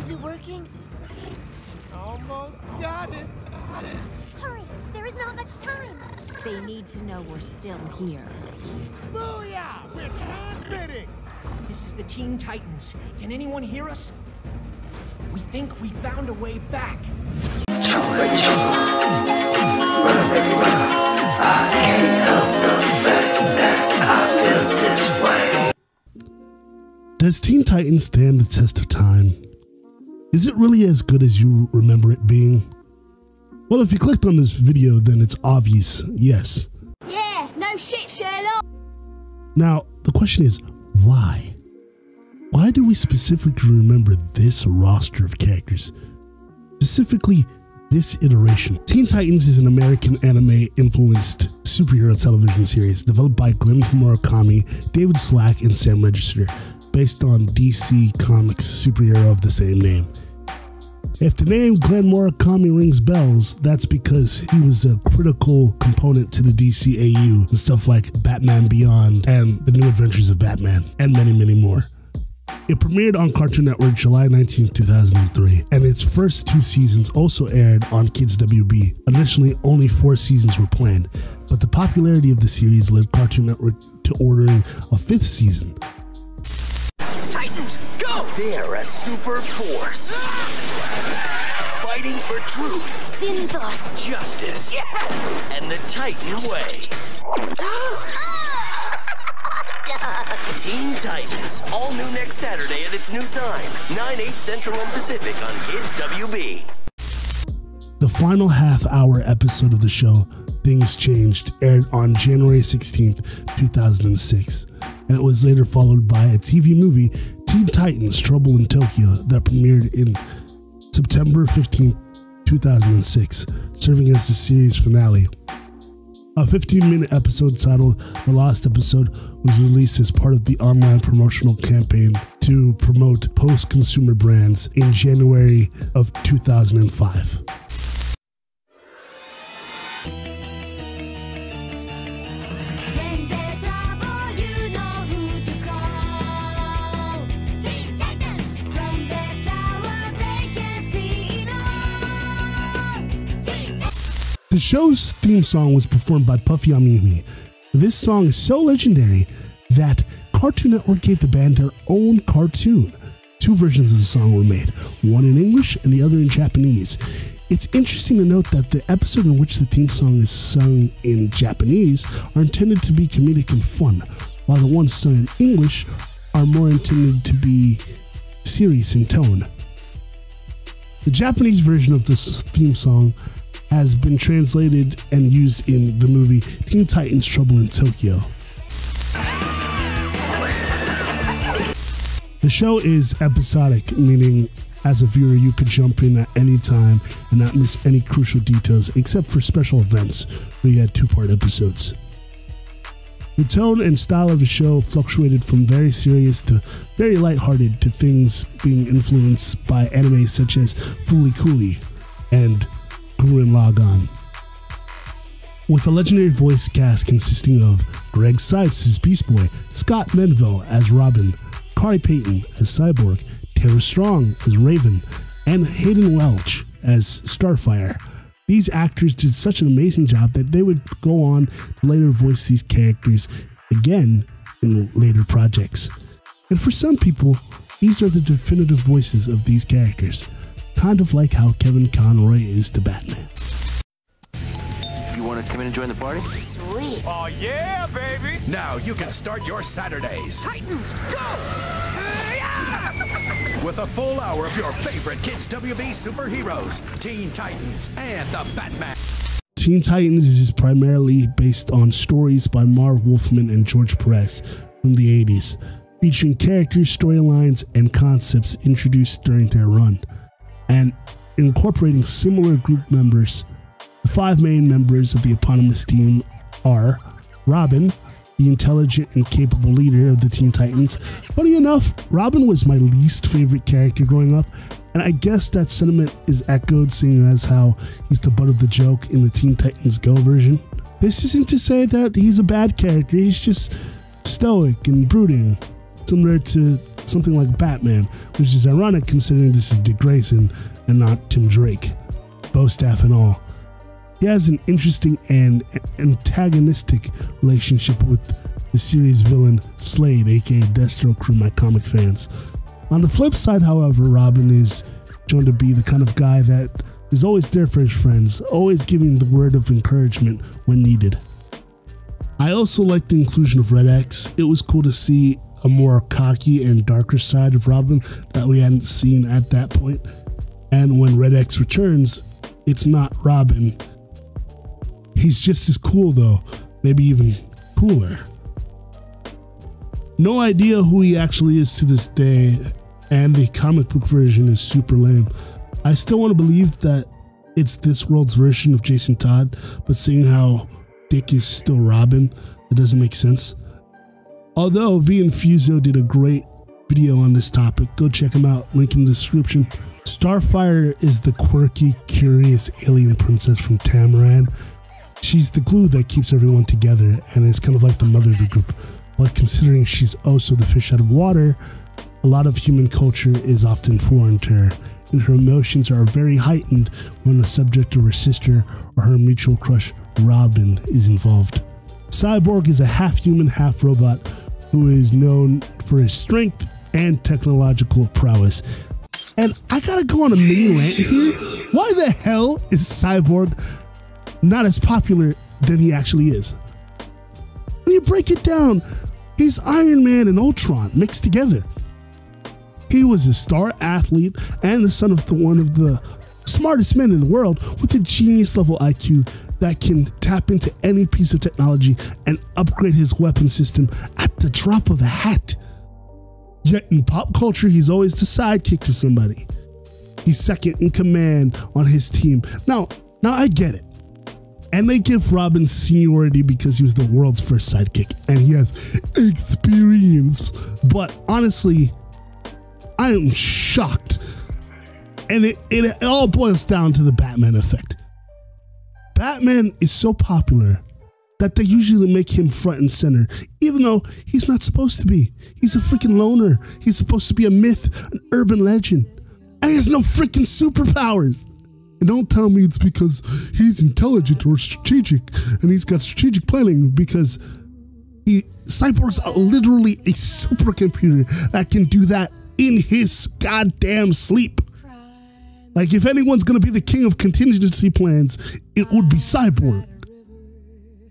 Is it working? Almost got it. Hurry! There is not much time! They need to know we're still here. Booyah! We're transmitting! This is the Teen Titans. Can anyone hear us? We think we found a way back. Does Teen Titans stand the test of time? Is it really as good as you remember it being? Well, if you clicked on this video, then it's obvious, yes. Yeah, no shit, Sherlock! Now, the question is, why? Why do we specifically remember this roster of characters? Specifically, this iteration. Teen Titans is an American anime-influenced superhero television series developed by Glenn Murakami, David Slack, and Sam Register, based on DC Comics superhero of the same name. If the name Glenn Murakami rings bells, that's because he was a critical component to the DCAU and stuff like Batman Beyond and The New Adventures of Batman, and many, many more. It premiered on Cartoon Network July 19, 2003, and its first 2 seasons also aired on Kids WB. Initially, only 4 seasons were planned, but the popularity of the series led Cartoon Network to ordering a 5th season. Titans, go! They're a super force. Fighting for truth, Synthos! justice, and the Titan way. Teen Titans, all new next Saturday at its new time, 9/8 Central and Pacific on Kids WB. The final half-hour episode of the show, Things Changed, aired on January 16th, 2006, and it was later followed by a TV movie, Teen Titans Trouble in Tokyo, that premiered in September 15, 2006, serving as the series finale. A 15-minute episode titled The Lost Episode was released as part of the online promotional campaign to promote post-consumer brands in January of 2005. The show's theme song was performed by Puffy Amimi. This song is so legendary that Cartoon Network gave the band their own cartoon. 2 versions of the song were made, one in English and the other in Japanese. It's interesting to note that the episode in which the theme song is sung in Japanese are intended to be comedic and fun, while the ones sung in English are more intended to be serious in tone. The Japanese version of this theme song has been translated and used in the movie Teen Titans Trouble in Tokyo. The show is episodic, meaning as a viewer you could jump in at any time and not miss any crucial details except for special events where you had 2-part episodes. The tone and style of the show fluctuated from very serious to very lighthearted to things being influenced by anime such as Fooly Cooly and Gurren Lagann. With a legendary voice cast consisting of Greg Cipes as Beast Boy, Scott Menville as Robin, Kari Payton as Cyborg, Tara Strong as Raven, and Hayden Welch as Starfire. These actors did such an amazing job that they would go on to later voice these characters again in later projects. And for some people, these are the definitive voices of these characters. Kind of like how Kevin Conroy is to Batman. You want to come in and join the party? Sweet! Oh yeah, baby! Now you can start your Saturdays Titans, go! with a full hour of your favorite Kids WB superheroes, Teen Titans and the Batman. Teen Titans is primarily based on stories by Marv Wolfman and George Perez from the 80s, featuring characters, storylines, and concepts introduced during their run, and incorporating similar group members. The 5 main members of the eponymous team are Robin, the intelligent and capable leader of the Teen Titans. Funny enough, Robin was my least favorite character growing up, and I guess that sentiment is echoed seeing as how he's the butt of the joke in the Teen Titans Go version. This isn't to say that he's a bad character, he's just stoic and brooding, similar to something like Batman, which is ironic considering this is Dick Grayson and not Tim Drake, bow staff and all. He has an interesting and antagonistic relationship with the series villain Slade, aka Deathstroke for my comic fans. On the flip side, however, Robin is shown to be the kind of guy that is always there for his friends, always giving the word of encouragement when needed. I also like the inclusion of Red X. It was cool to see a more cocky and darker side of Robin that we hadn't seen at that point. And when Red X returns, it's not Robin. He's just as cool though, maybe even cooler. No idea who he actually is to this day, and the comic book version is super lame. I still want to believe that it's this world's version of Jason Todd, but seeing how Dick is still Robin, it doesn't make sense. Although VNFuso did a great video on this topic, go check him out, link in the description. Starfire is the quirky, curious alien princess from Tamaran. She's the glue that keeps everyone together and is kind of like the mother of the group. But considering she's also the fish out of water, a lot of human culture is often foreign to her, and her emotions are very heightened when the subject of her sister or her mutual crush, Robin, is involved. Cyborg is a half-human, half-robot who is known for his strength and technological prowess. And I gotta go on a mini rant here. Why the hell is Cyborg not as popular than he actually is? When you break it down, he's Iron Man and Ultron mixed together. He was a star athlete and the son of one of the smartest men in the world with a genius level IQ that can tap into any piece of technology and upgrade his weapon system at the drop of a hat. Yet in pop culture, he's always the sidekick to somebody. He's second in command on his team. Now I get it. And they give Robin seniority because he was the world's first sidekick and he has experience. But honestly, I am shocked. And it all boils down to the Batman effect. Batman is so popular that they usually make him front and center, even though he's not supposed to be. He's a freaking loner. He's supposed to be a myth, an urban legend. And he has no freaking superpowers. And don't tell me it's because he's intelligent or strategic and he's got strategic planning, because Cyborg's literally a supercomputer that can do that in his goddamn sleep. Like, if anyone's gonna be the king of contingency plans, it would be Cyborg.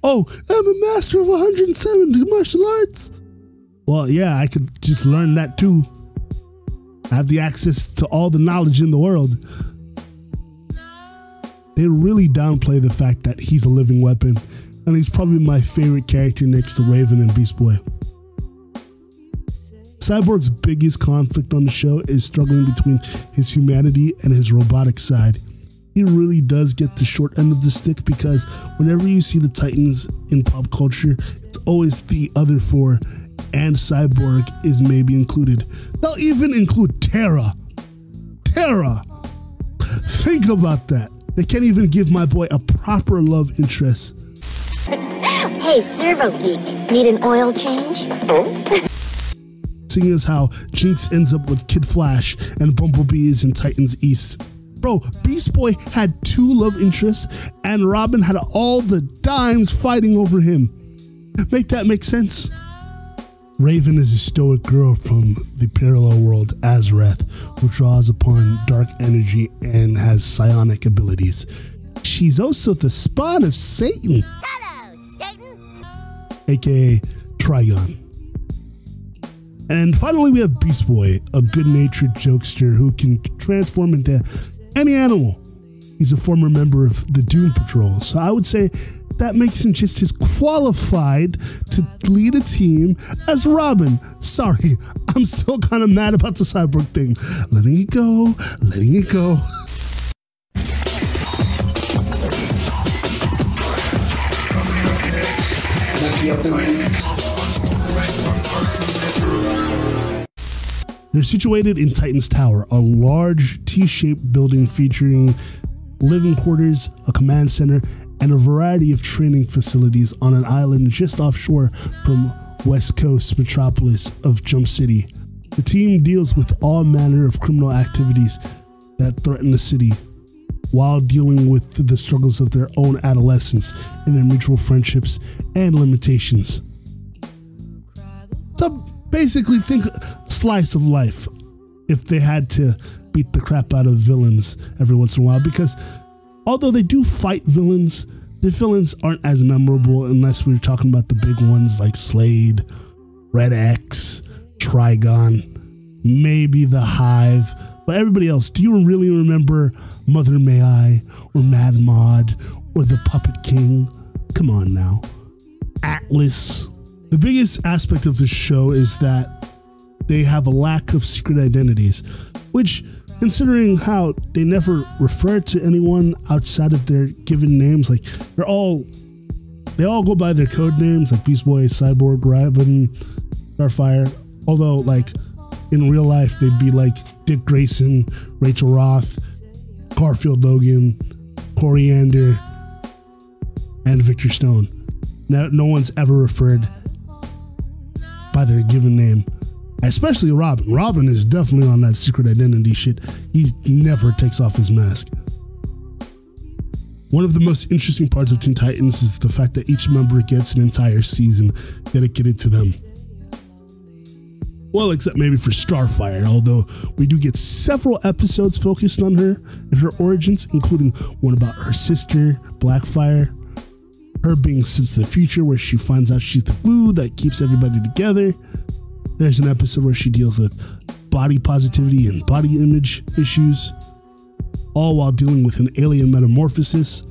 Oh, I'm a master of 170 martial arts. Well, yeah, I could just learn that too. I have the access to all the knowledge in the world. They really downplay the fact that he's a living weapon, and he's probably my favorite character next to Raven and Beast Boy. Cyborg's biggest conflict on the show is struggling between his humanity and his robotic side. He really does get the short end of the stick because whenever you see the Titans in pop culture, it's always the other four, and Cyborg is maybe included. They'll even include Terra. Think about that. They can't even give my boy a proper love interest. Hey, Servo Geek, need an oil change? Seeing as how Jinx ends up with Kid Flash and Bumblebee is in Titans East. Bro, Beast Boy had 2 love interests and Robin had all the dimes fighting over him. Make that make sense? Raven is a stoic girl from the parallel world Azarath, who draws upon dark energy and has psionic abilities. She's also the spawn of Satan. Hello, Satan! Aka Trigon. And finally we have Beast Boy, a good-natured jokester who can transform into any animal. He's a former member of the Doom Patrol, so I would say that makes him just as qualified to lead a team as Robin. Sorry, I'm still kind of mad about the Cyborg thing. Letting it go. They're situated in Titan's Tower, a large T-shaped building featuring living quarters, a command center, and a variety of training facilities on an island just offshore from West Coast metropolis of Jump City. The team deals with all manner of criminal activities that threaten the city, while dealing with the struggles of their own adolescence and their mutual friendships and limitations. So basically, think slice of life if they had to beat the crap out of villains every once in a while, because although they do fight villains, the villains aren't as memorable unless we're talking about the big ones like Slade, Red X, Trigon, maybe the Hive. But everybody else, do you really remember Mother May I, or Mad Mod, or the Puppet King? Come on now. Atlas. The biggest aspect of the show is that they have a lack of secret identities, which, considering how they never refer to anyone outside of their given names, like they all go by their code names, like Beast Boy, Cyborg, Raven, Starfire. Although, like, in real life, they'd be like Dick Grayson, Rachel Roth, Garfield Logan, Coriander, and Victor Stone. Now, no one's ever referred by their given name, especially Robin. Robin is definitely on that secret identity shit. He never takes off his mask. One of the most interesting parts of Teen Titans is the fact that each member gets an entire season dedicated to them. Well, except maybe for Starfire, although we do get several episodes focused on her and her origins, including one about her sister, Blackfire, her being sent to the future where she finds out she's the glue that keeps everybody together. There's an episode where she deals with body positivity and body image issues, all while dealing with an alien metamorphosis,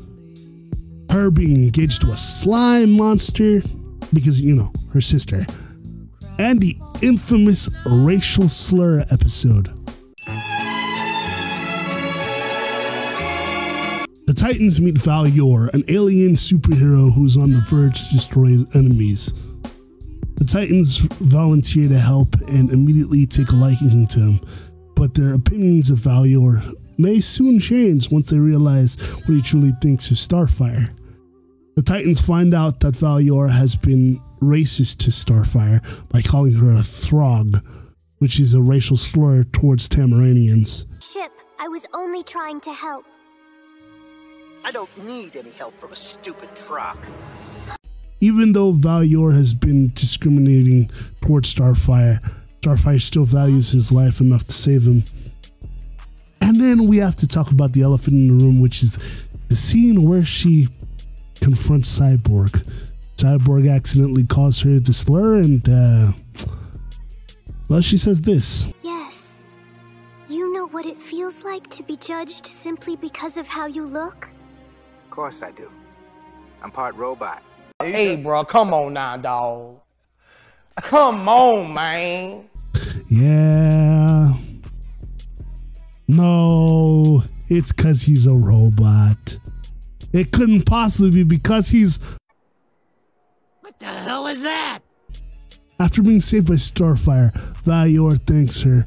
her being engaged to a slime monster because, you know, her sister, and the infamous racial slur episode. The Titans meet Val-Yor, an alien superhero who's on the verge to destroy his enemies. The Titans volunteer to help and immediately take a liking to him, but their opinions of Val-Yor may soon change once they realize what he truly thinks of Starfire. The Titans find out that Val-Yor has been racist to Starfire by calling her a Throg, which is a racial slur towards Tamaranians. Ship, I was only trying to help. I don't need any help from a stupid truck. Even though Val-Yor has been discriminating towards Starfire, Starfire still values his life enough to save him. And then we have to talk about the elephant in the room, which is the scene where she confronts Cyborg. Cyborg accidentally calls her the slur and, well, she says this. Yes. You know what it feels like to be judged simply because of how you look? Of course I do. I'm part robot. Hey, bro, come on now, dog. Come on, man. Yeah. No, it's because he's a robot. It couldn't possibly be because he's... What the hell is that? After being saved by Starfire, Val-Yor thanks her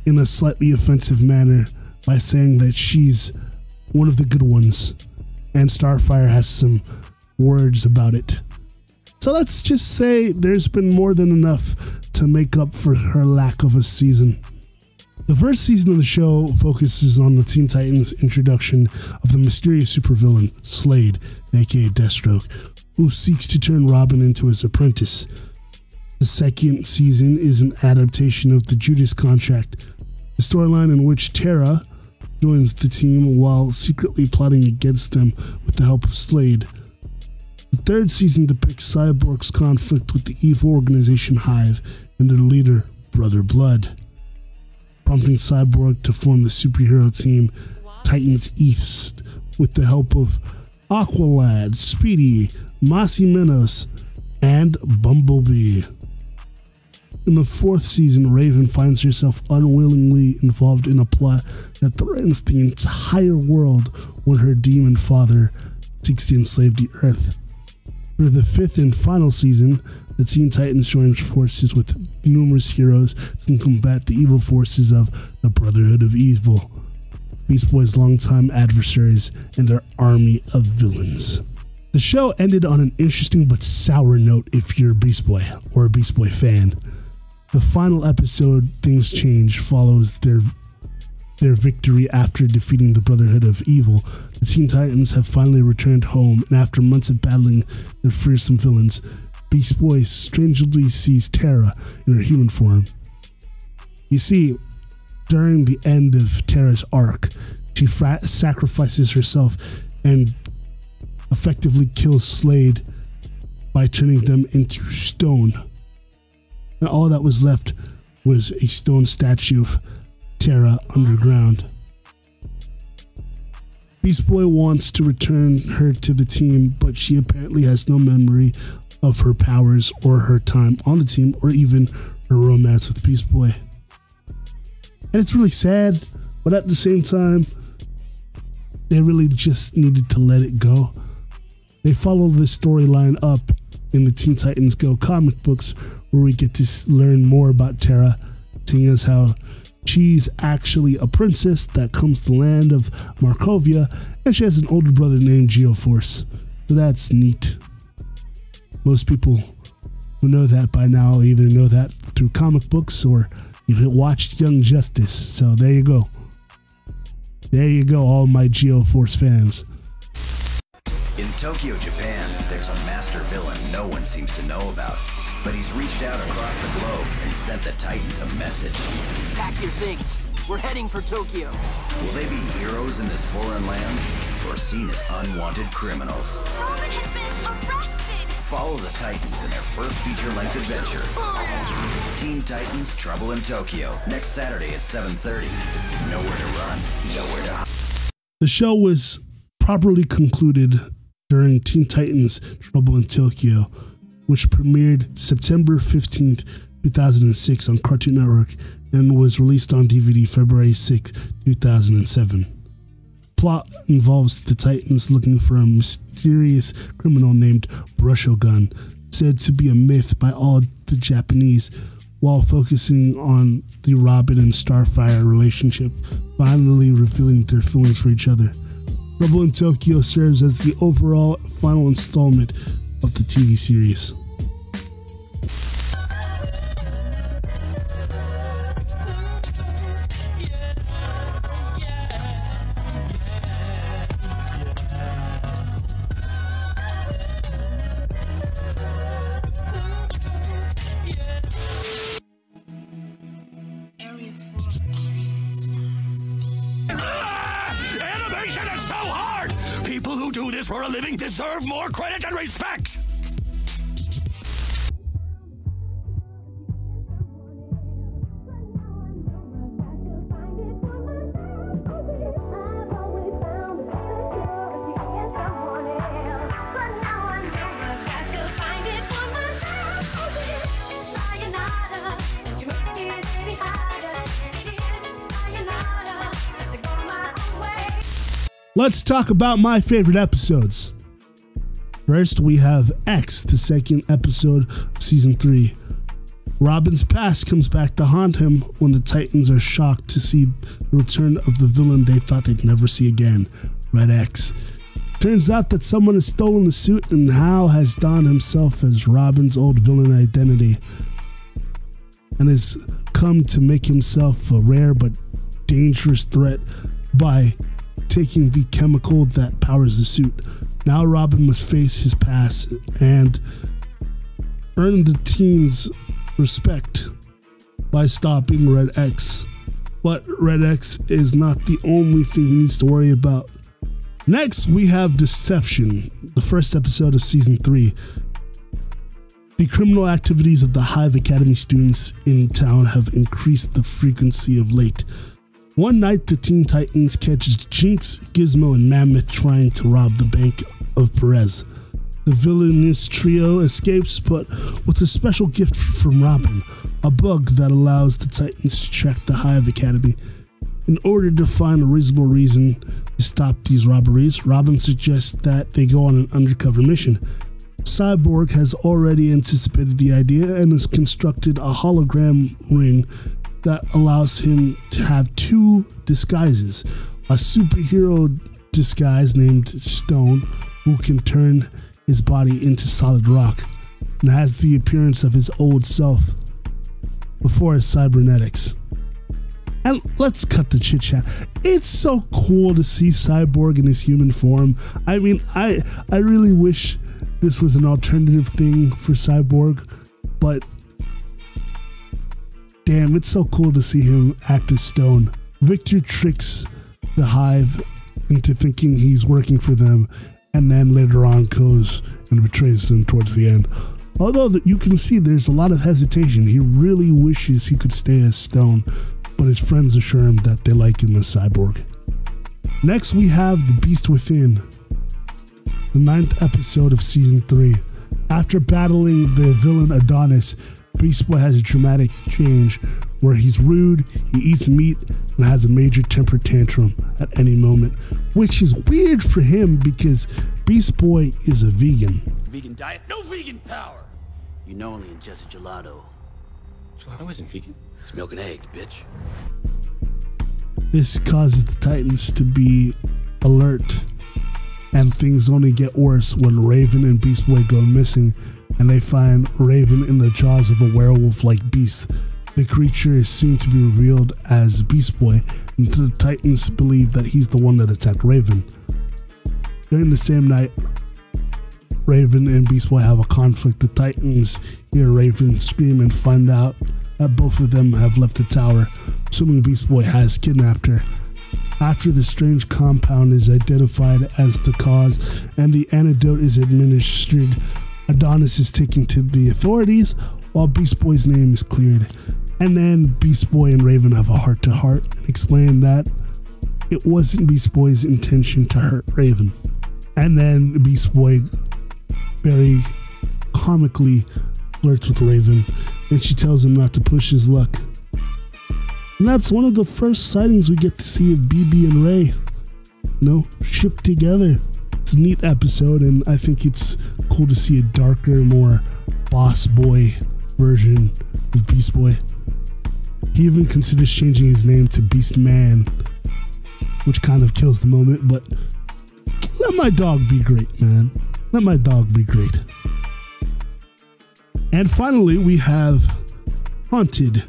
in a slightly offensive manner by saying that she's one of the good ones, and Starfire has some words about it. So let's just say there's been more than enough to make up for her lack of a season. The first season of the show focuses on the Teen Titans introduction of the mysterious supervillain, Slade, aka Deathstroke, who seeks to turn Robin into his apprentice. The second season is an adaptation of the Judas Contract, the storyline in which Tara joins the team while secretly plotting against them with the help of Slade. The third season depicts Cyborg's conflict with the evil organization Hive and their leader, Brother Blood, prompting Cyborg to form the superhero team Titans East with the help of Aqualad, Speedy, Mossy Menos, and Bumblebee. In the fourth season, Raven finds herself unwillingly involved in a plot that threatens the entire world when her demon father seeks to enslave the Earth. For the fifth and final season, the Teen Titans join forces with numerous heroes to combat the evil forces of the Brotherhood of Evil, Beast Boy's longtime adversaries, and their army of villains. The show ended on an interesting but sour note if you're a Beast Boy or a Beast Boy fan. The final episode, Things Change, follows their victory after defeating the Brotherhood of Evil. The Teen Titans have finally returned home, and after months of battling their fearsome villains, Beast Boy strangely sees Terra in her human form. You see, during the end of Terra's arc, she sacrifices herself and effectively kills Slade by turning them into stone. And all that was left was a stone statue of Terra underground. Beast Boy wants to return her to the team, but she apparently has no memory of her powers or her time on the team or even her romance with Beast Boy. And it's really sad, but at the same time, they really just needed to let it go. They follow the storyline up in the Teen Titans Go comic books, where we get to learn more about Terra, seeing as how she's actually a princess that comes to the land of Markovia, and she has an older brother named Geoforce. So that's neat. Most people who know that by now either know that through comic books or you've watched Young Justice. So there you go. There you go, all my Geoforce fans. In Tokyo, Japan, there's a master villain no one seems to know about. But he's reached out across the globe and sent the Titans a message. Pack your things. We're heading for Tokyo. Will they be heroes in this foreign land, or seen as unwanted criminals? Robin has been arrested! Follow the Titans in their first feature-length adventure. Teen Titans Trouble in Tokyo, next Saturday at 7:30. Nowhere to run, nowhere to hide. The show was properly concluded during Teen Titans Trouble in Tokyo, which premiered September 15th, 2006 on Cartoon Network and was released on DVD February 6, 2007. Plot involves the Titans looking for a mysterious criminal named Brushogun, said to be a myth by all the Japanese, while focusing on the Robin and Starfire relationship, finally revealing their feelings for each other. Trouble in Tokyo serves as the overall final installment of the TV series. Animation is so hard! People who do this for a living deserve more credit and respect! Let's talk about my favorite episodes. First, we have X, the second episode of Season 3. Robin's past comes back to haunt him when the Titans are shocked to see the return of the villain they thought they'd never see again, Red X. Turns out that someone has stolen the suit and Hal has donned himself as Robin's old villain identity and has come to make himself a rare but dangerous threat by taking the chemical that powers the suit. Now Robin must face his past and earn the team's respect by stopping Red X. But Red X is not the only thing he needs to worry about. Next, we have Deception, the first episode of Season 3. The criminal activities of the Hive Academy students in town have increased the frequency of late. One night, the Teen Titans catches Jinx, Gizmo, and Mammoth trying to rob the bank of Perez. The villainous trio escapes, but with a special gift from Robin, a bug that allows the Titans to track the Hive Academy. In order to find a reasonable reason to stop these robberies, Robin suggests that they go on an undercover mission. Cyborg has already anticipated the idea and has constructed a hologram ring that allows him to have two disguises. A superhero disguise named Stone, who can turn his body into solid rock and has the appearance of his old self. before his cybernetics. And let's cut the chit chat. It's so cool to see Cyborg in his human form. I mean, I really wish this was an alternative thing for Cyborg, but damn, it's so cool to see him act as Stone. Victor tricks the Hive into thinking he's working for them, and then later on goes and betrays them towards the end. Although you can see there's a lot of hesitation. He really wishes he could stay as Stone, but his friends assure him that they like him as Cyborg. Next, we have The Beast Within, the 9th episode of Season 3. After battling the villain Adonis, Beast Boy has a dramatic change where he's rude, he eats meat, and has a major temper tantrum at any moment, which is weird for him because Beast Boy is a vegan. Vegan diet, no vegan power. You know only ingested gelato. Gelato isn't vegan. It's milk and eggs, bitch. This causes the Titans to be alert, and things only get worse when Raven and Beast Boy go missing, and they find Raven in the jaws of a werewolf-like beast. The creature is soon to be revealed as Beast Boy, and the Titans believe that he's the one that attacked Raven. During the same night, Raven and Beast Boy have a conflict. The Titans hear Raven scream and find out that both of them have left the tower, assuming Beast Boy has kidnapped her. After the strange compound is identified as the cause and the antidote is administered, Adonis is taken to the authorities while Beast Boy's name is cleared. And then Beast Boy and Raven have a heart-to-heart and explain that it wasn't Beast Boy's intention to hurt Raven. And then Beast Boy very comically flirts with Raven, and she tells him not to push his luck. And that's one of the first sightings we get to see of BB and Ray, shipped together. It's a neat episode, and I think it's cool to see a darker, more boss boy version of Beast Boy. He even considers changing his name to Beast Man, which kind of kills the moment, but let my dog be great, man. Let my dog be great. And finally, we have Haunted,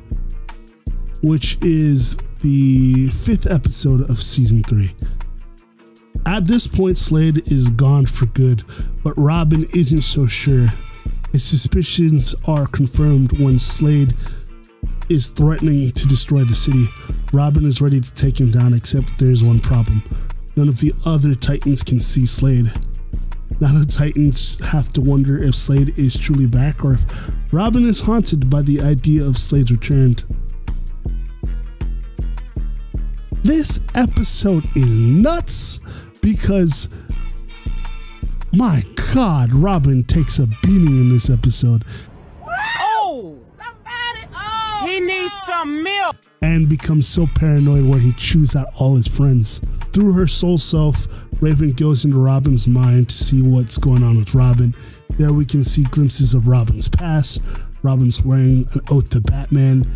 which is the 5th episode of Season 3. At this point, Slade is gone for good, but Robin isn't so sure. His suspicions are confirmed when Slade is threatening to destroy the city. Robin is ready to take him down, except there's one problem. None of the other Titans can see Slade. Now the Titans have to wonder if Slade is truly back or if Robin is haunted by the idea of Slade's return. This episode is nuts because, my God, Robin takes a beating in this episode. Oh! Somebody! Oh! He needs some milk! And becomes so paranoid where he chews out all his friends. Through her soul self, Raven goes into Robin's mind to see what's going on with Robin. There we can see glimpses of Robin's past, Robin swearing an oath to Batman,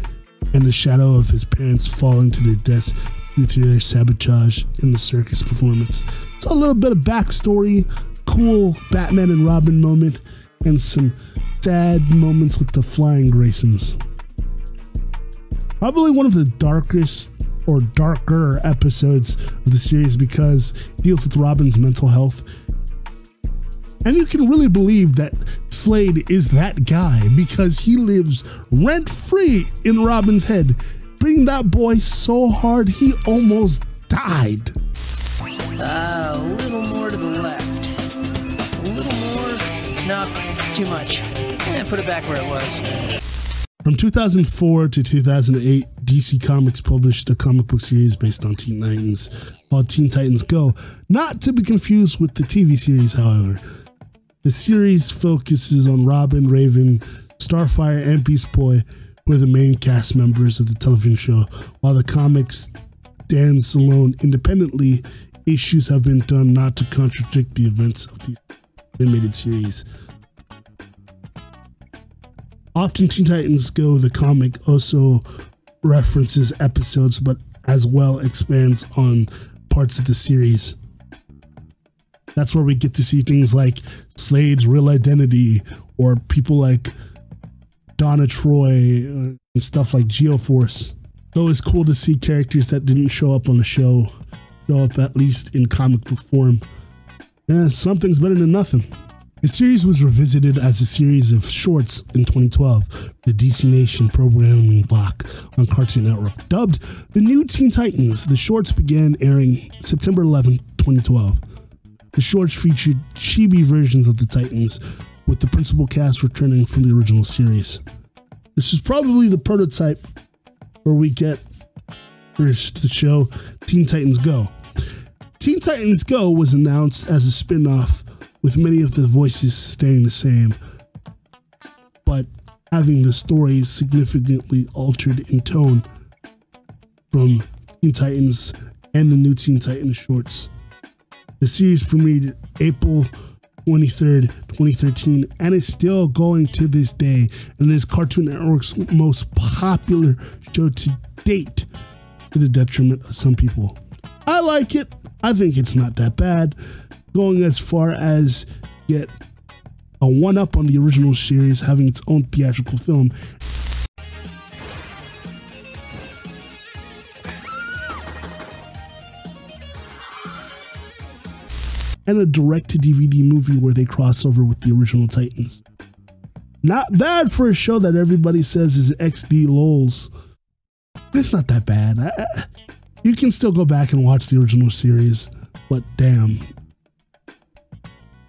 and the shadow of his parents falling to their deaths due to their sabotage in the circus performance. It's a little bit of backstory, cool Batman and Robin moment, and some sad moments with the Flying Graysons. Probably one of the darkest or darker episodes of the series because it deals with Robin's mental health. And you can really believe that Slade is that guy because he lives rent-free in Robin's head, beating that boy so hard he almost died. A little more to the left. A little more. No, too much. Put it back where it was. From 2004 to 2008, DC Comics published a comic book series based on Teen Titans called Teen Titans Go, not to be confused with the TV series, however. The series focuses on Robin, Raven, Starfire, and Beast Boy, who are the main cast members of the television show. While the comics stands alone independently, issues have been done not to contradict the events of the animated series. Often Teen Titans Go, the comic, also references episodes, but as well expands on parts of the series. That's where we get to see things like Slade's real identity, or people like Donna Troy, and stuff like Geoforce. Though it's cool to see characters that didn't show up on the show show up at least in comic book form. Yeah, something's better than nothing. The series was revisited as a series of shorts in 2012, the DC Nation programming block on Cartoon Network. Dubbed The New Teen Titans, the shorts began airing September 11, 2012. The shorts featured chibi versions of the Titans, with the principal cast returning from the original series. This is probably the prototype where we get first the show Teen Titans Go. Teen Titans Go was announced as a spin-off, with many of the voices staying the same, but having the stories significantly altered in tone from Teen Titans and the new Teen Titans shorts. The series premiered April 23rd, 2013, and is still going to this day, and is Cartoon Network's most popular show to date, to the detriment of some people. I like it. I think it's not that bad, going as far as get a one-up on the original series, having its own theatrical film. And a direct-to-DVD movie where they cross over with the original Titans. Not bad for a show that everybody says is XD lols. It's not that bad. You can still go back and watch the original series, but damn.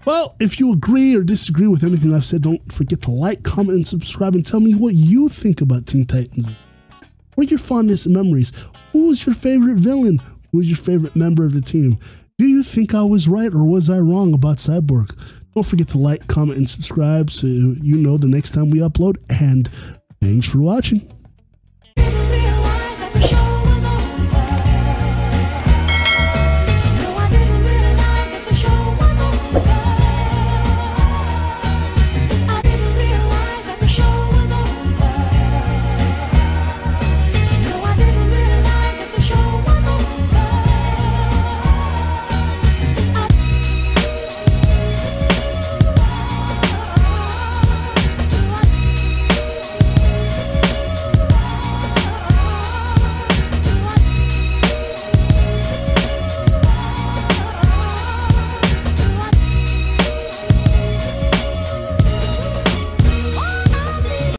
Well, if you agree or disagree with anything I've said, don't forget to like, comment, and subscribe, and tell me what you think about Teen Titans. What are your fondest memories? Who was your favorite villain? Who was your favorite member of the team? Do you think I was right or was I wrong about Cyborg? Don't forget to like, comment, and subscribe so you know the next time we upload, and thanks for watching.